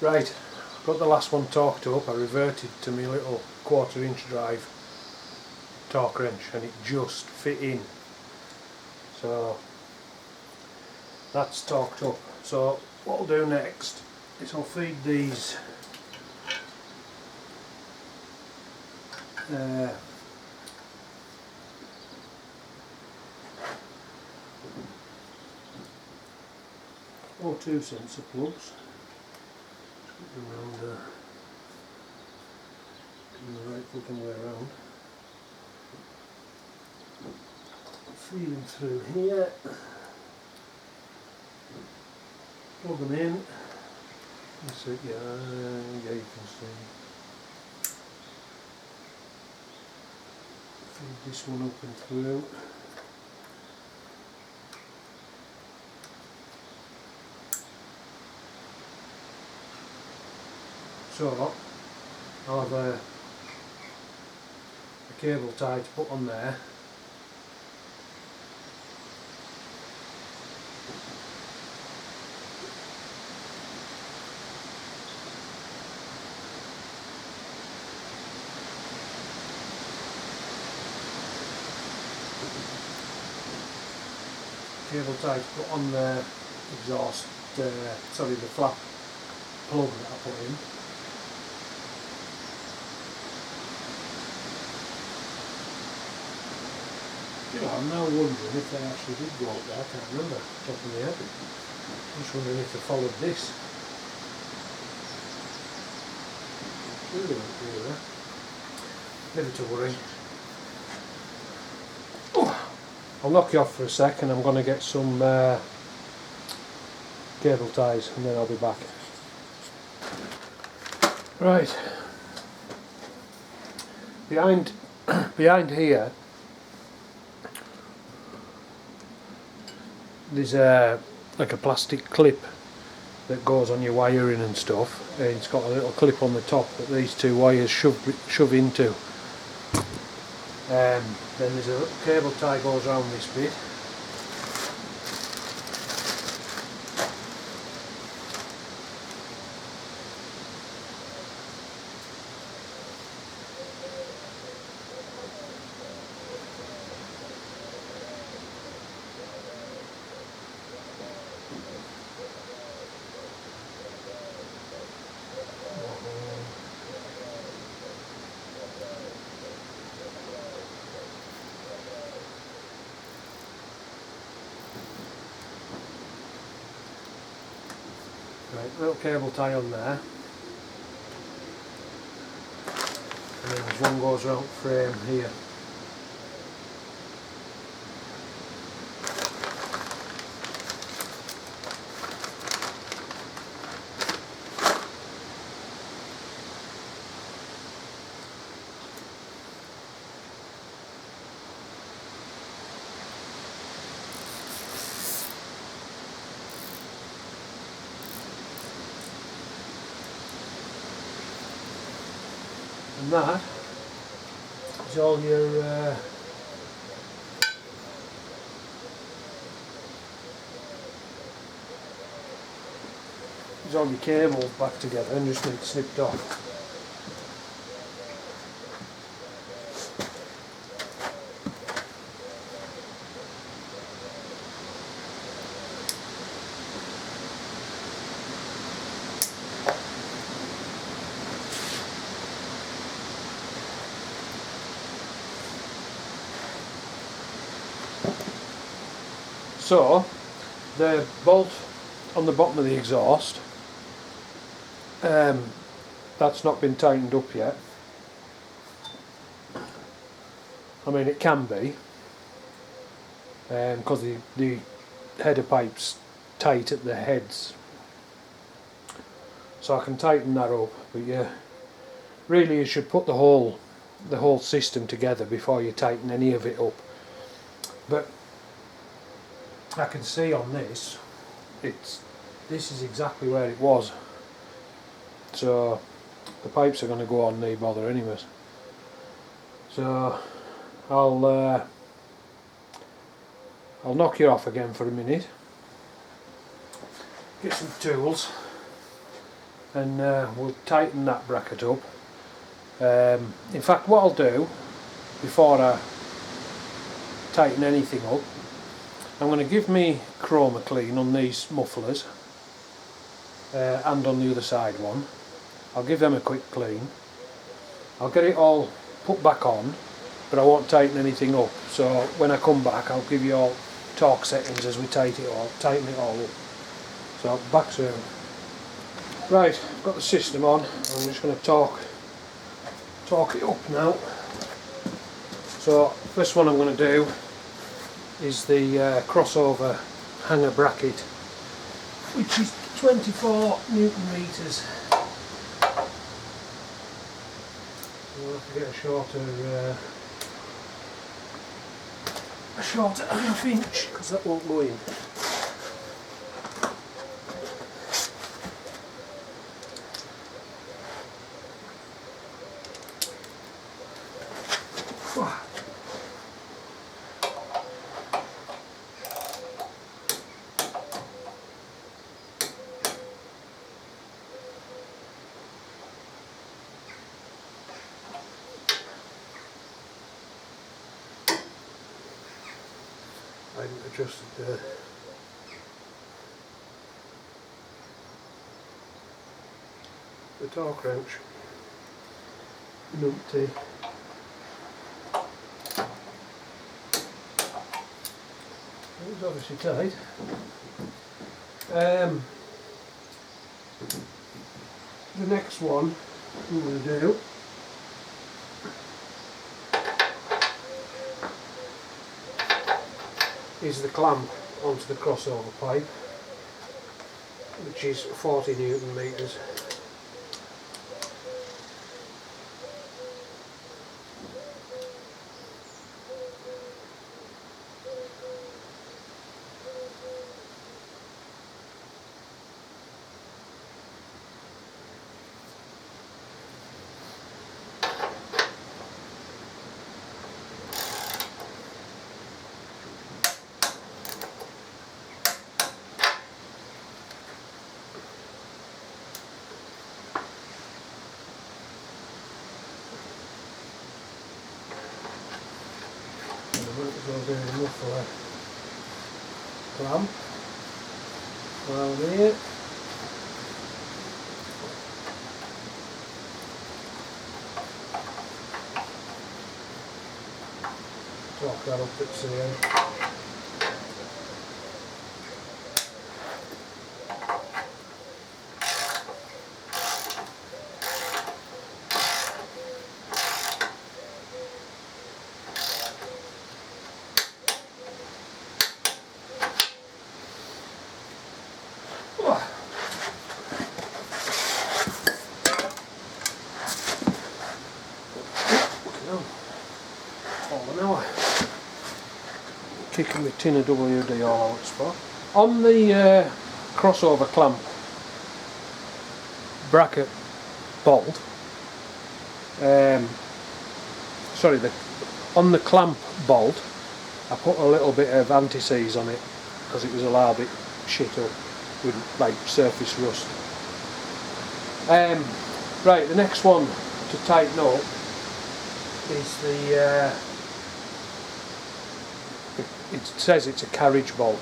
Right, got the last one torqued up. I reverted to my little 1/4 inch drive torque wrench and it just fit in. So that's torqued up. So what I'll do next is I'll feed these or 2 sensor plugs. Put them around the right fucking way around. Feed them through here. Plug them in. That's it, yeah, you can see. Feed this one up and through. So I'll have a cable tie to put on there. Cable tie to put on the exhaust, sorry, the flap plug that I put in. You know, I'm now wondering if they actually did go up there. I can't remember off the top of my head. I'm just wondering if they followed this. Really went through there. Never to worry. I'll knock you off for a second. I'm going to get some cable ties and then I'll be back. Right. Behind here there's like a plastic clip that goes on your wiring and stuff. It's got a little clip on the top that these 2 wires shove into. Then there's a little cable tie goes around this bit. Right, little cable tie on there, and then there's one goes around frame here. And that is all your cables back together and just need snipped off. So the bolt on the bottom of the exhaust, that's not been tightened up yet. I mean, it can be, because the header pipe's tight at the heads, so I can tighten that up. But yeah, really you should put the whole system together before you tighten any of it up. But I can see on this, this is exactly where it was. So the pipes are going to go on no bother anyways. So I'll knock you off again for a minute, get some tools, and we'll tighten that bracket up. In fact, what I'll do before I tighten anything up, I'm going to give me chroma clean on these mufflers and on the other side one. I'll give them a quick clean. I'll get it all put back on, but I won't tighten anything up, so when I come back I'll give you all torque settings as we tighten it all up. So back soon. Right, I've got the system on. I'm just going to torque it up now. So first one I'm going to do is the crossover hanger bracket, which is 24 Newton meters. We'll have to get a shorter half inch, because that won't go in. I haven't adjusted the torque wrench. Numpty. It was obviously tight. The next one I'm going to do is the clamp onto the crossover pipe, which is 40 Newton meters. We'll do the muffler clamp around here. Torque that up at zero. Kicking the tin of WD all out spot. On the crossover clamp bracket bolt, on the clamp bolt I put a little bit of anti-seize on it because it was a little bit shit up with like surface rust. Right, the next one to tighten up is the it says it's a carriage bolt.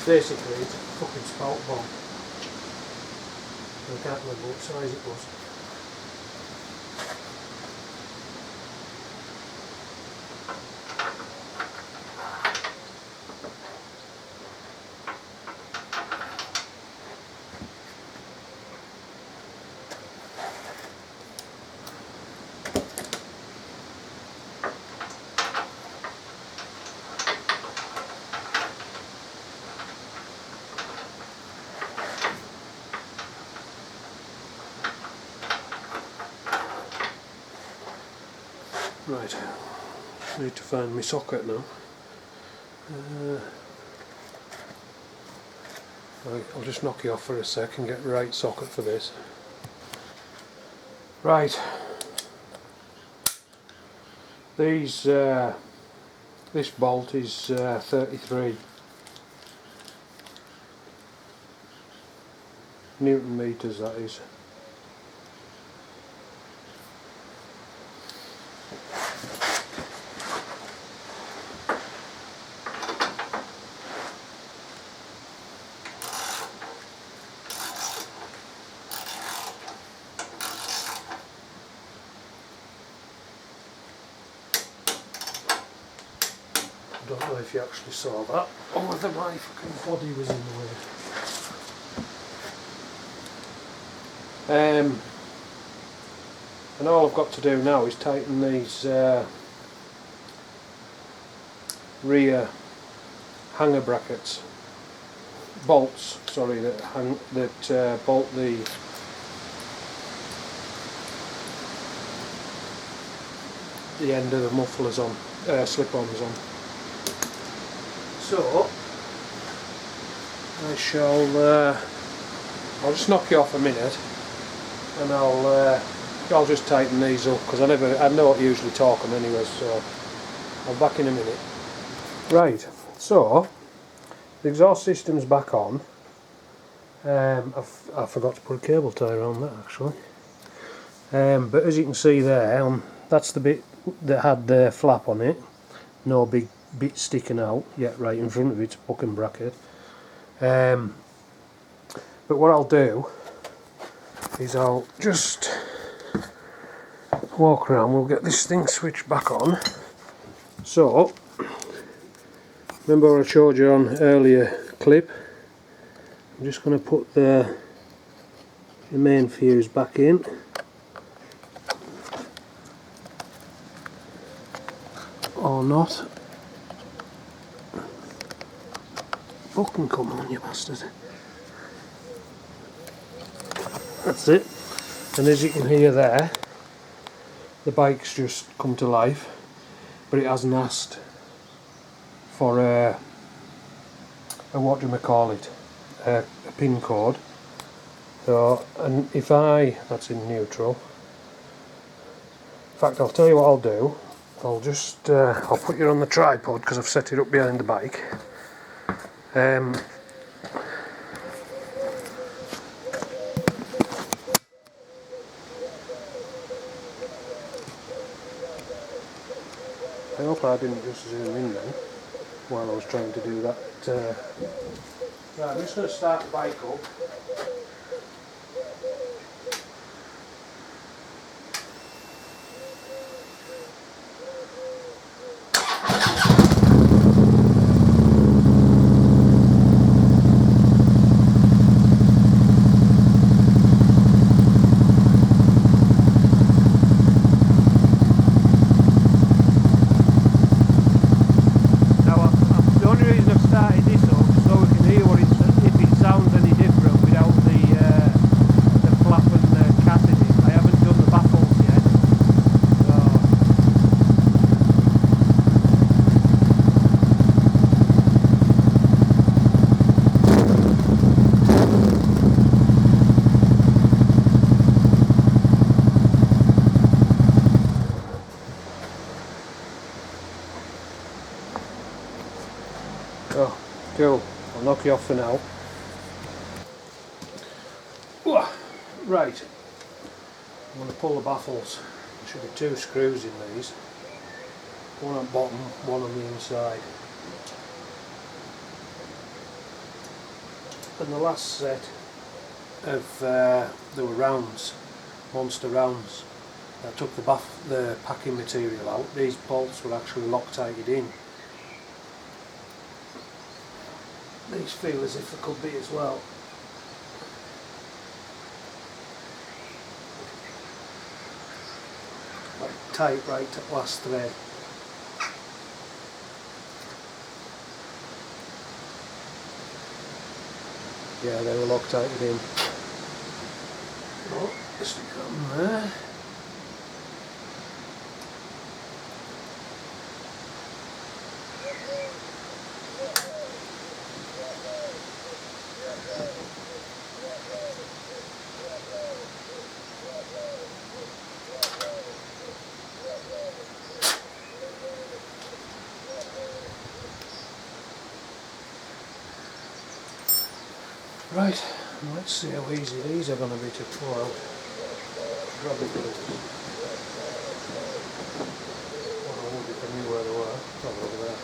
Basically it's a fucking spout bolt. I can't remember what size it was. Right, need to find my socket now. Right, I'll just knock you off for a sec and get the right socket for this. Right, this bolt is 33. Newton meters, that is. I don't know if you actually saw that, or whether my fucking body was in the way. And all I've got to do now is tighten these rear hanger brackets, bolts, sorry, that bolt the end of the mufflers on, slip-ons on. So I shall, I'll just knock you off a minute, and I'll just tighten these up, because I don't usually torque them anyway, so I'll be back in a minute. Right, so the exhaust system's back on. I forgot to put a cable tie around that actually. But as you can see there, that's the bit that had the flap on it. No big bit sticking out yet, right in front of its booking bracket. But what I'll do is I'll just walk around. We'll get this thing switched back on. So remember what I showed you on earlier clip? I'm just going to put the main fuse back in. Or not. Fucking come on, you bastard. That's it. And as you can hear there, the bike's just come to life, but it hasn't asked for a what do you call it, a pin code. So, and if that's in neutral. In fact, I'll tell you what I'll do. I'll just I'll put you on the tripod because I've set it up behind the bike. I hope I didn't just zoom in then while I was trying to do that. Right, I'm just going to start the bike up. Oh, cool. I'll knock you off for now. Right, I'm going to pull the baffles. There should be 2 screws in these. One on the bottom, one on the inside. And the last set of, there were rounds, monster rounds. I took the packing material out. These bolts were actually Loctited in. These feel as if they could be as well. Like tight right at last thread. Yeah, they were Loctited in. Oh, stick that on there. Right, Let's see how easy these are going to be to pull out. Grab the gloves. What I would if I knew where they were. Oh, over there.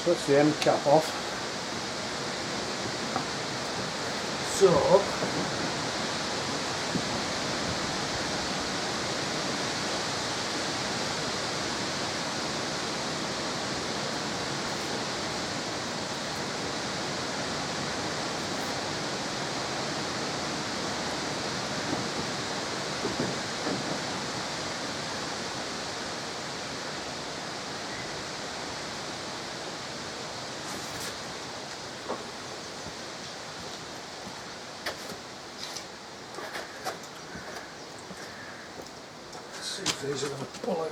So that's the end cap off. So see if these are going to pull out.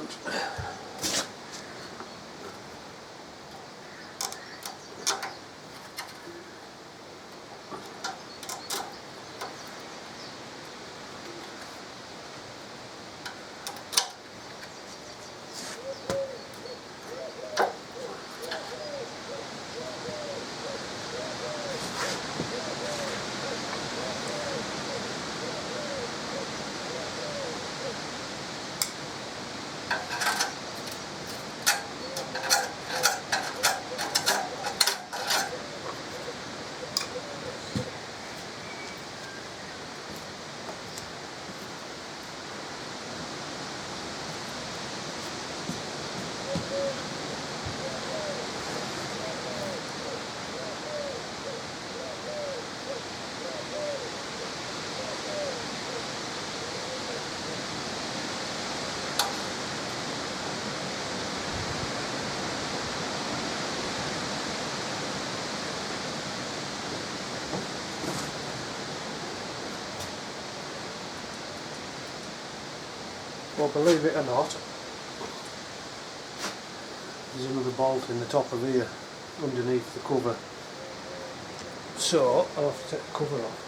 Well, believe it or not, there's another bolt in the top of here, underneath the cover. So, I'll have to take the cover off.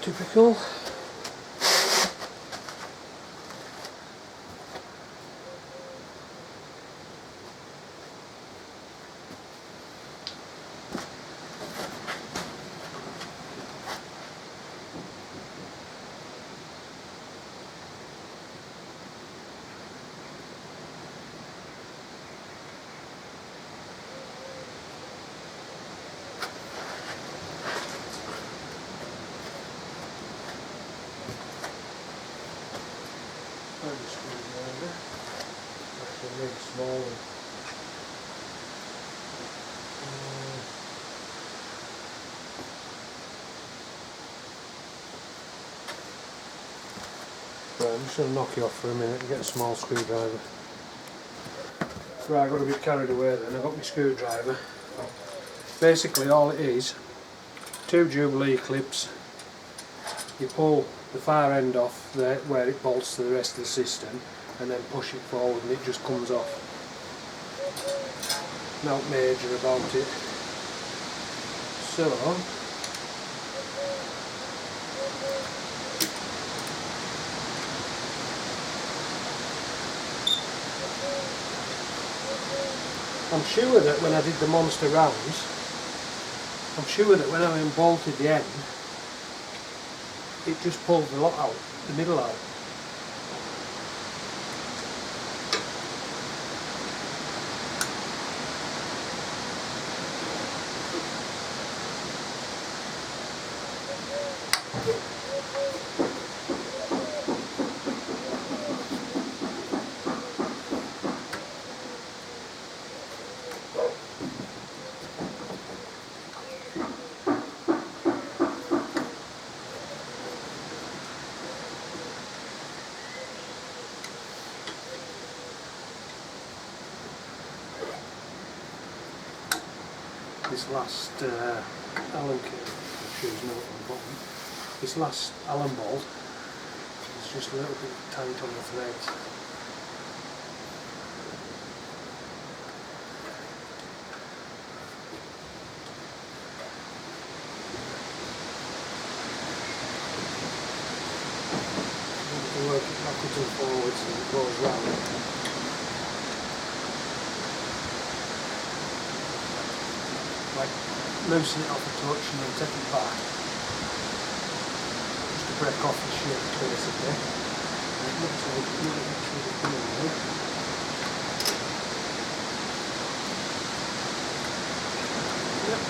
Typical. Actually really small one. Right, I'm just going to knock you off for a minute and get a small screwdriver. Right, I got a bit carried away then. I got my screwdriver. Basically all it is, 2 Jubilee clips. You pull the far end off there where it bolts to the rest of the system and then push it forward and it just comes off. Not major about it. So I'm sure that when I did the monster rounds, I'm sure that when I unbolted the end, it just pulled the lot out, the middle out. This last Allen kit. shoes now at the bottom. This last Allen bolt is just a little bit tight on the threads. You work it backwards and forwards as it goes round. Like loosen it off a touch and then take it back. Just to break off the shit basically. And it looks like it might actually come out. Yep.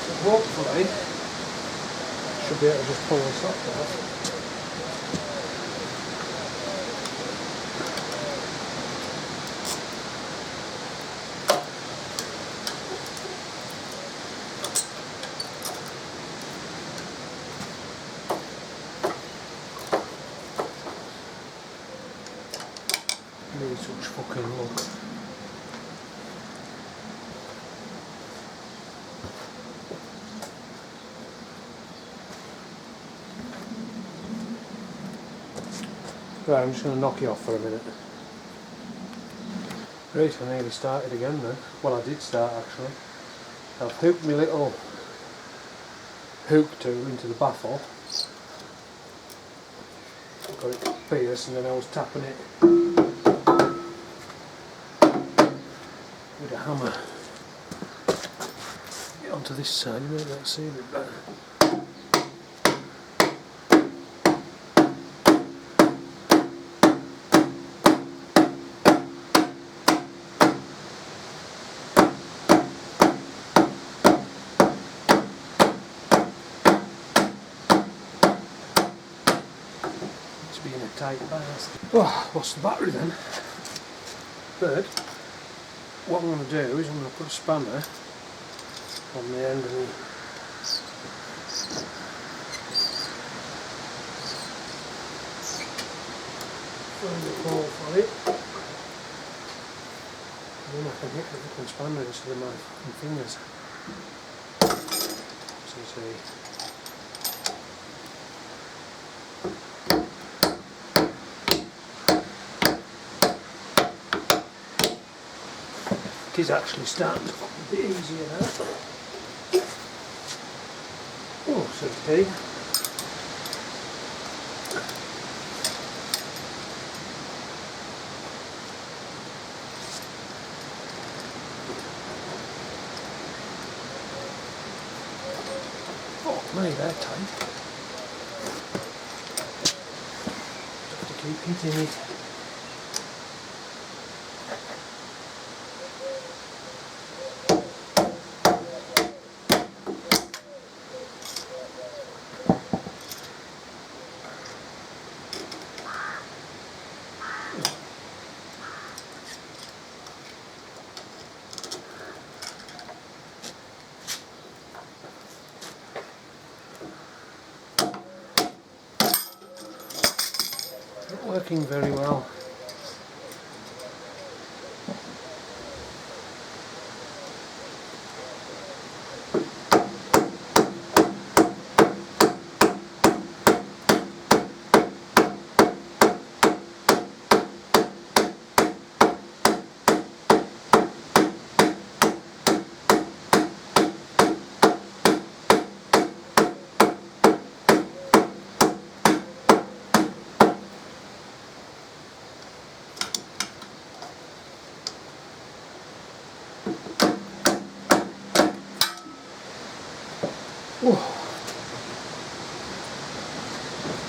So hopefully should be able to just pull this off. Such fucking luck. Right, I'm just going to knock you off for a minute. Right, I nearly started again then. Well, I did start actually. I've hooked my little hook tool into the baffle. Got it pierced and then I was tapping it with a hammer. Get onto this side, you might not see a bit better. It's being a tight bastard. Oh, lost the battery then. But what I'm going to do is I'm going to put a spanner on the end of the find a hole for it, and then I can hit the fucking spanner instead of my fucking fingers. So see. It is actually starting to look a bit easier now. Oh, so okay. Oh, maybe they're tight. Have to keep hitting it. Not working very well.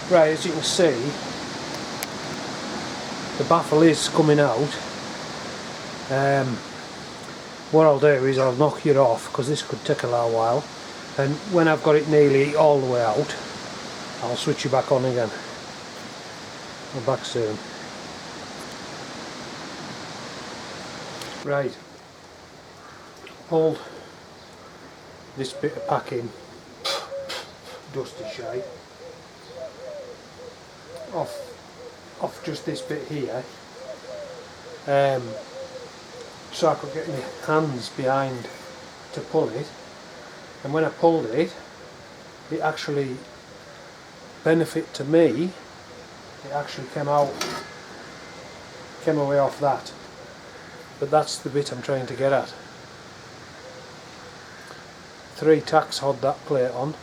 Right, as you can see, the baffle is coming out. What I'll do is I'll knock it off because this could take a little while, and when I've got it nearly all the way out, I'll switch it back on again. I'm back soon. Right, pulled this bit of packing, dusty shite, off just this bit here, so I could get my hands behind to pull it, and when I pulled it, it actually benefit to me, it actually came away off that. But that's the bit I'm trying to get at. 3 tacks had that plate on,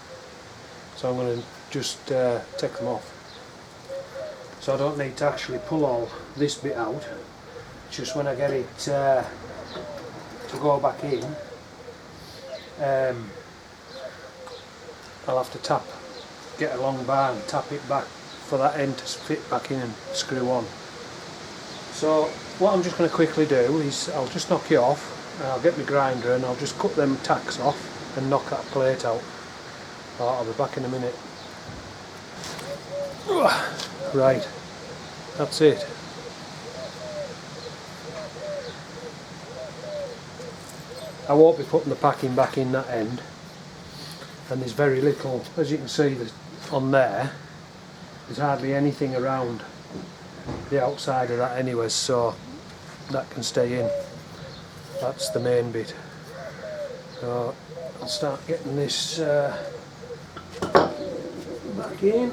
so I'm going to just take them off. So I don't need to actually pull all this bit out, it's just when I get it to go back in, I'll have to get a long bar and tap it back for that end to fit back in and screw on. So what I'm just going to quickly do is I'll just knock you off, and I'll get my grinder and I'll just cut them tacks off and knock that plate out. I'll be back in a minute. Right, that's it. I won't be putting the packing back in that end, and there's very little, as you can see on there, there's hardly anything around the outside of that anyway, so that can stay in. That's the main bit. So I'll start getting this back in.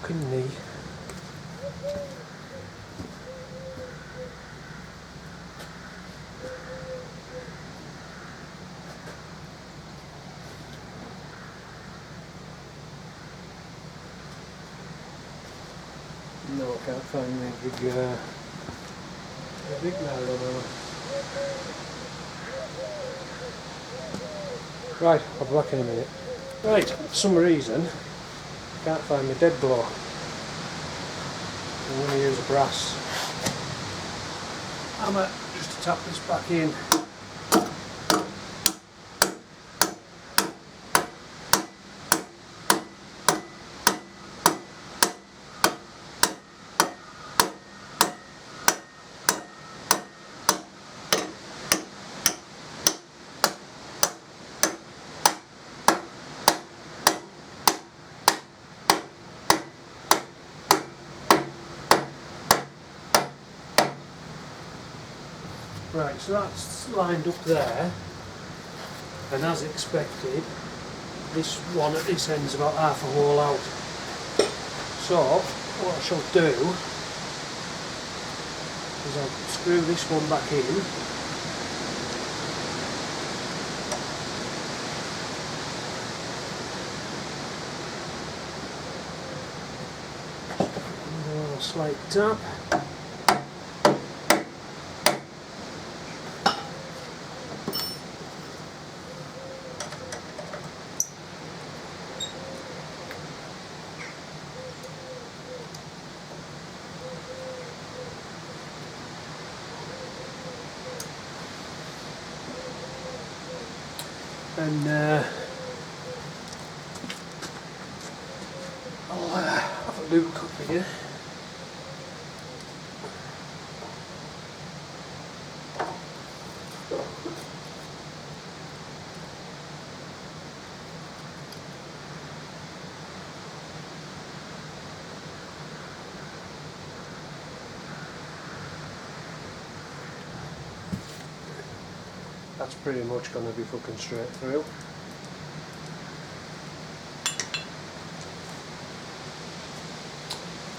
Fucking knee. No, I can't find the big nail on there. Right, I'll be back in a minute. Right, for some reason I can't find my dead blow. I'm going to use a brass hammer just to tap this back in. Right, so that's lined up there, and as expected, this one at this end is about half a hole out. So, what I shall do is I'll screw this one back in. And a slight tap. And I'll have a loop cut for you. That's pretty much going to be fucking straight through.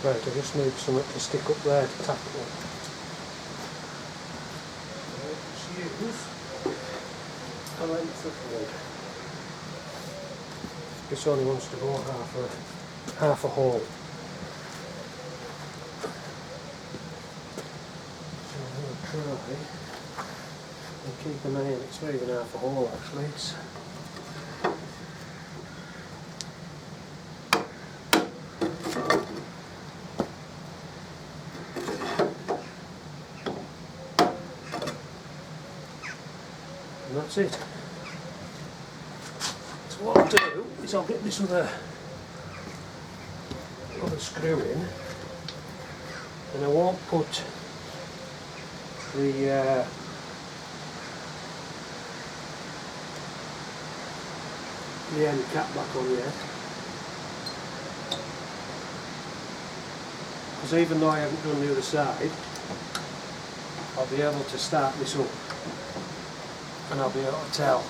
Right, I just need something to stick up there to tap it on. Let's use a length of wood. This only wants to go half a hole. So I'm going to try and keep an eye on it. It's not even half a hole actually. And that's it. So what I'll do is I'll get this other screw in, and I won't put the the end cap back on yet, because even though I haven't done the other side, I'll be able to start this up and I'll be able to tell.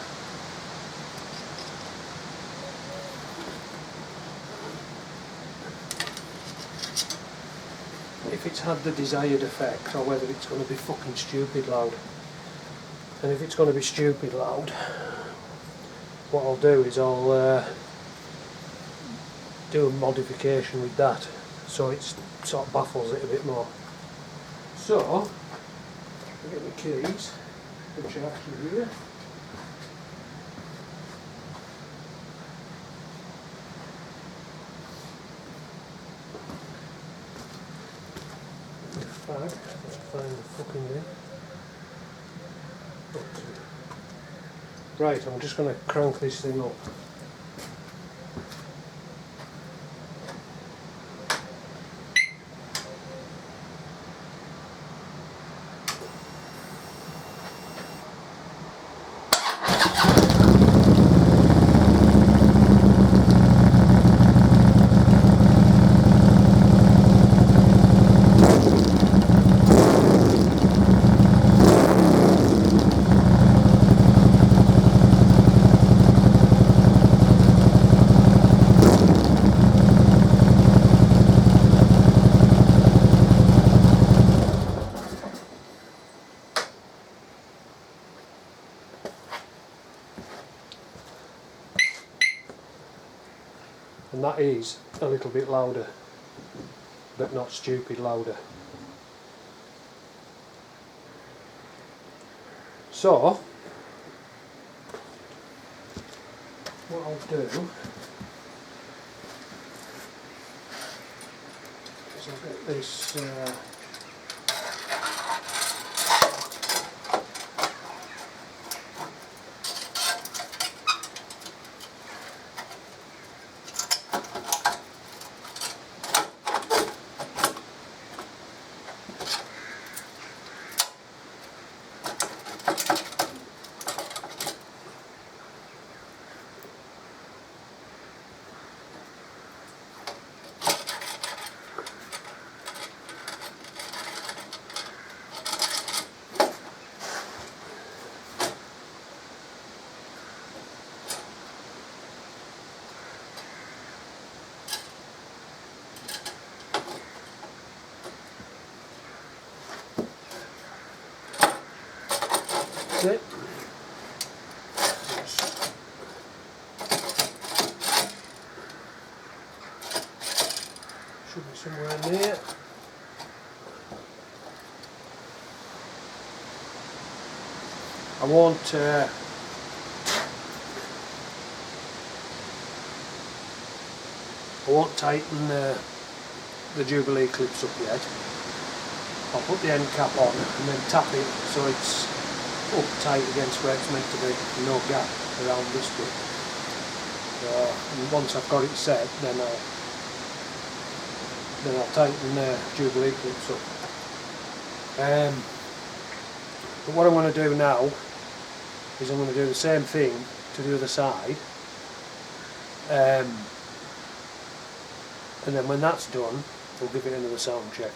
If it's had the desired effect or whether it's going to be fucking stupid loud. And if it's going to be stupid loud, what I'll do is I'll do a modification with that so it sort of baffles it a bit more. So, I'll get my keys, which are actually here. Bag, let's find the fucking thing. Right, I'm just going to crank this thing up. And that is a little bit louder, but not stupid louder. So, what I'll do is I'll get this it. Should be somewhere near. I won't tighten the Jubilee clips up yet. I'll put the end cap on and then tap it so it's up tight against where it's meant to be, no gap around this bit. And once I've got it set, then I'll tighten the Jubilee clips up. But what I'm going to do now is I'm going to do the same thing to the other side, and then when that's done, we'll give it another sound check.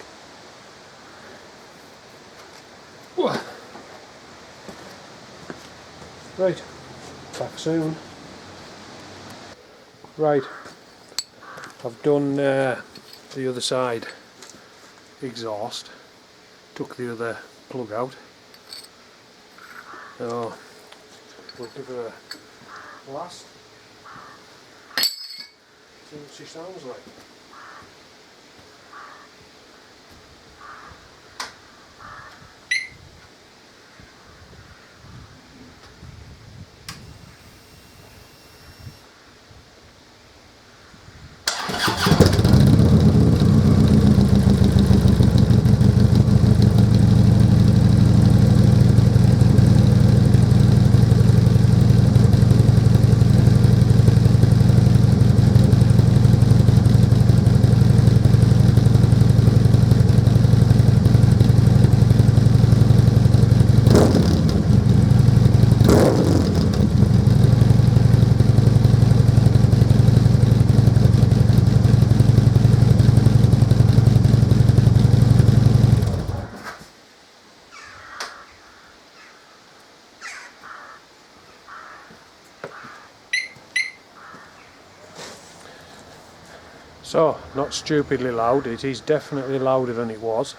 Right, back soon. Right, I've done the other side exhaust, took the other plug out, so we'll give her a blast, see what she sounds like. So, not stupidly loud, it is definitely louder than it was.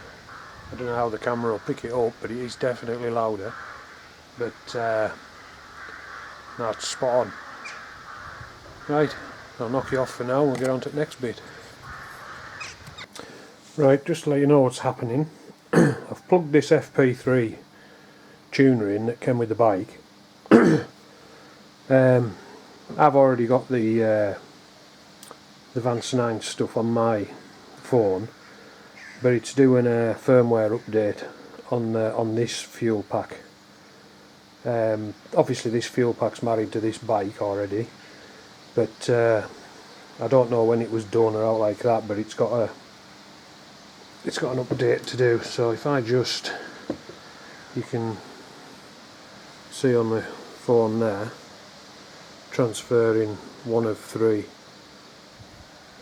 I don't know how the camera will pick it up, but it is definitely louder. But no, it's spot on. Right, I'll knock you off for now and we'll get on to the next bit. Right, just to let you know what's happening, I've plugged this FP3 tuner in that came with the bike. I've already got the Vance 9 stuff on my phone, but it's doing a firmware update on this fuel pack. Obviously this fuel pack's married to this bike already, but I don't know when it was done or out like that, but it's got an update to do. So if I just, you can see on the phone there, transferring one of 3.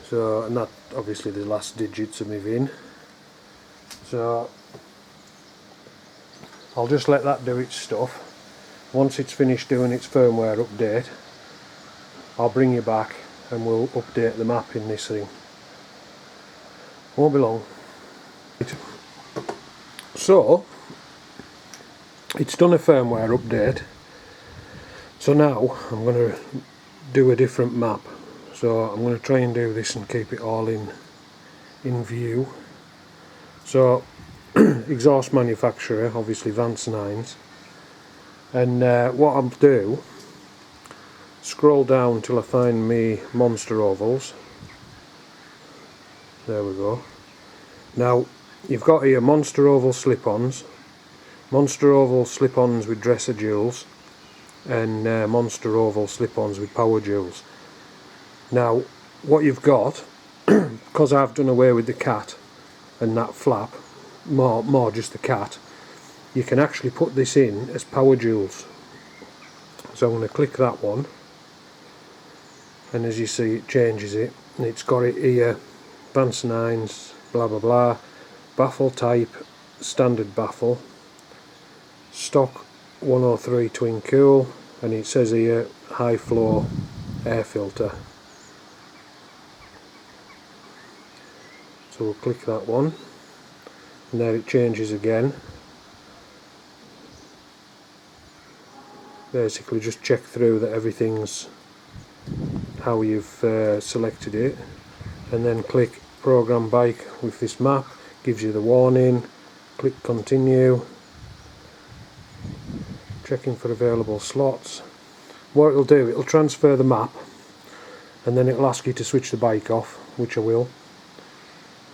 So, and that obviously the last digits of my VIN. So I'll just let that do its stuff. Once it's finished doing its firmware update, I'll bring you back and we'll update the map in this thing. Won't be long. So it's done a firmware update. So now I'm going to do a different map. So I'm going to try and do this and keep it all in view. So exhaust manufacturer, obviously Vance 9s, and what I'll do, scroll down till I find me monster ovals. There we go. Now you've got here monster oval slip-ons, monster oval slip-ons with dresser jewels, and monster oval slip-ons with power jewels. Now what you've got, because I've done away with the cat and that flap, more just the cat, you can actually put this in as power jewels. So I'm going to click that one, and as you see it changes it, and it's got it here, Vance 9s, blah blah blah, Baffle type, standard Baffle, stock 103 twin cool, and it says here high flow air filter. So we'll click that one, and there it changes again. Basically just check through that everything's how you've selected it, and then click program bike with this map, gives you the warning, click continue, checking for available slots. What it'll do, it'll transfer the map, and then it'll ask you to switch the bike off, which I will.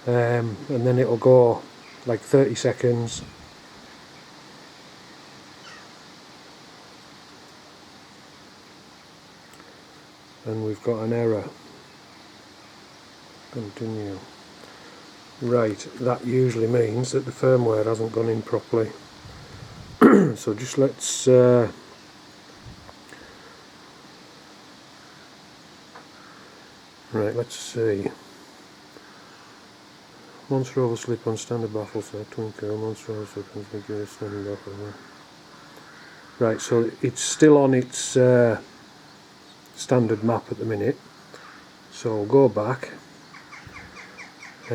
And then it'll go like 30 seconds, and we've got an error. Continue. Right, that usually means that the firmware hasn't gone in properly. So just let's right, let's see. Monster oval slip on standard Baffle set, twin coil, monster oval slip on standard Baffle. Right, so it's still on its standard map at the minute. So I'll go back. I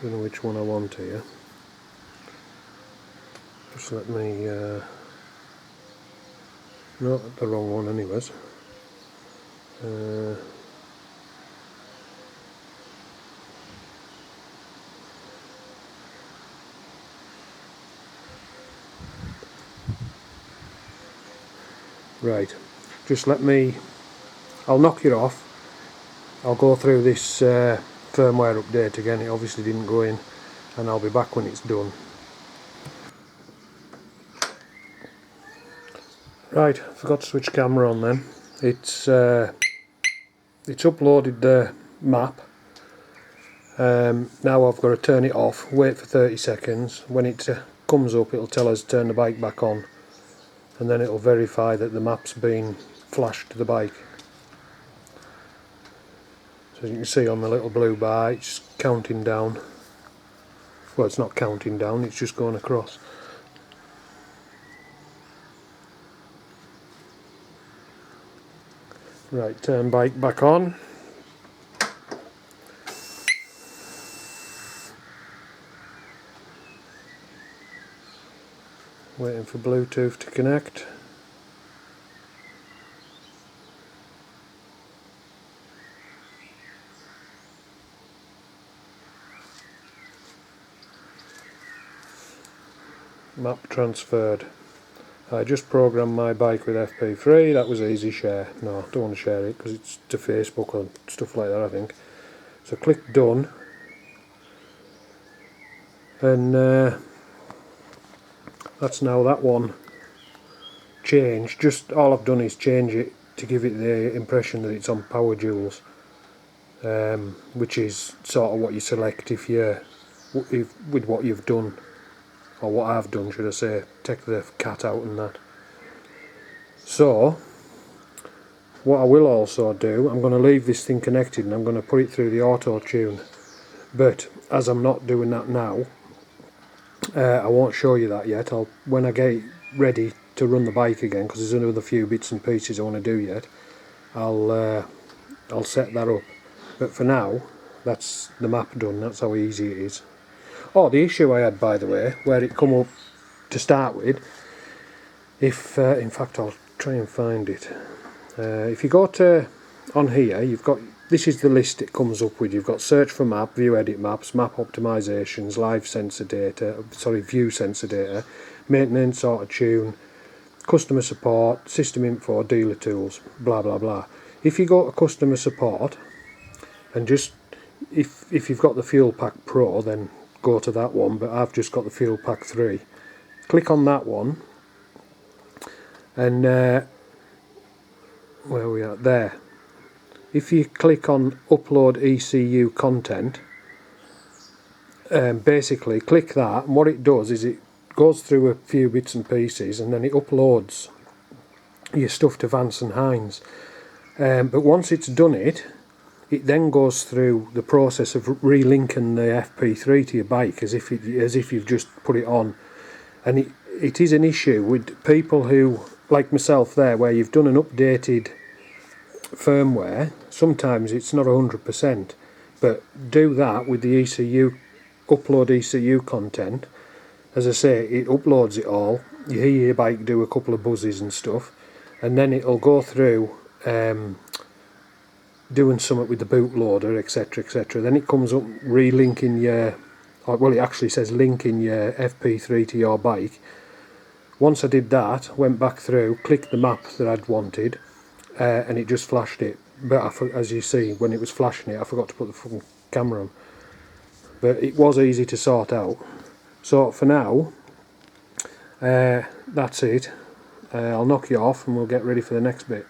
don't know which one I want here. Just let me. No, the wrong one, anyways. Right, just let me, I'll knock you off, I'll go through this firmware update again. It obviously didn't go in, and I'll be back when it's done. Right, forgot to switch camera on then. It's uploaded the map. Now I've got to turn it off, wait for 30 seconds. When it comes up, it'll tell us to turn the bike back on, and then it'll verify that the map's been flashed to the bike. So as you can see on the little blue bar, it's counting down. Well, it's not counting down, it's just going across. Right, turn bike back on. Waiting for Bluetooth to connect. Map transferred. I just programmed my bike with FP3, that was easy share. No, I don't want to share it because it's to Facebook or stuff like that, I think. So click done, and that's now that one changed. Just all I've done is change it to give it the impression that it's on power joules, which is sort of what you select if with what you've done, or what I've done should I say, take the cat out and that. So what I will also do, I'm going to leave this thing connected and I'm going to put it through the auto tune, but as I'm not doing that now, I won't show you that yet. When I get ready to run the bike again, because there's another few bits and pieces I want to do yet, I'll set that up. But for now, that's the map done. That's how easy it is. Oh, the issue I had, by the way, where it come up to start with, if in fact I'll try and find it. If you go to on here, you've got, this is the list it comes up with. You've got search for map, view edit maps, map optimizations, live sensor data, view sensor data, maintenance, auto tune, customer support, system info, dealer tools, blah blah blah. If you go to customer support and just, if you've got the Fuel Pack Pro, then go to that one, but I've just got the Fuel Pack 3. Click on that one, and where are we at? There. If you click on upload ECU content, basically click that, and what it does is it goes through a few bits and pieces and then it uploads your stuff to Vance and Hines. But once it's done it then goes through the process of relinking the FP3 to your bike as if you've just put it on. And it is an issue with people who, like myself there, where you've done an updated firmware. Sometimes it's not 100%, but do that with the ECU, upload ECU content. As I say, it uploads it all. You hear your bike do a couple of buzzes and stuff, and then it'll go through doing something with the bootloader, etc, etc. Then it comes up relinking your, well, it actually says linking your FP3 to your bike. Once I did that, went back through, clicked the map that I'd wanted, and it just flashed it. But as you see, when it was flashing it, I forgot to put the fucking camera on. But it was easy to sort out. So for now, that's it. I'll knock you off and we'll get ready for the next bit.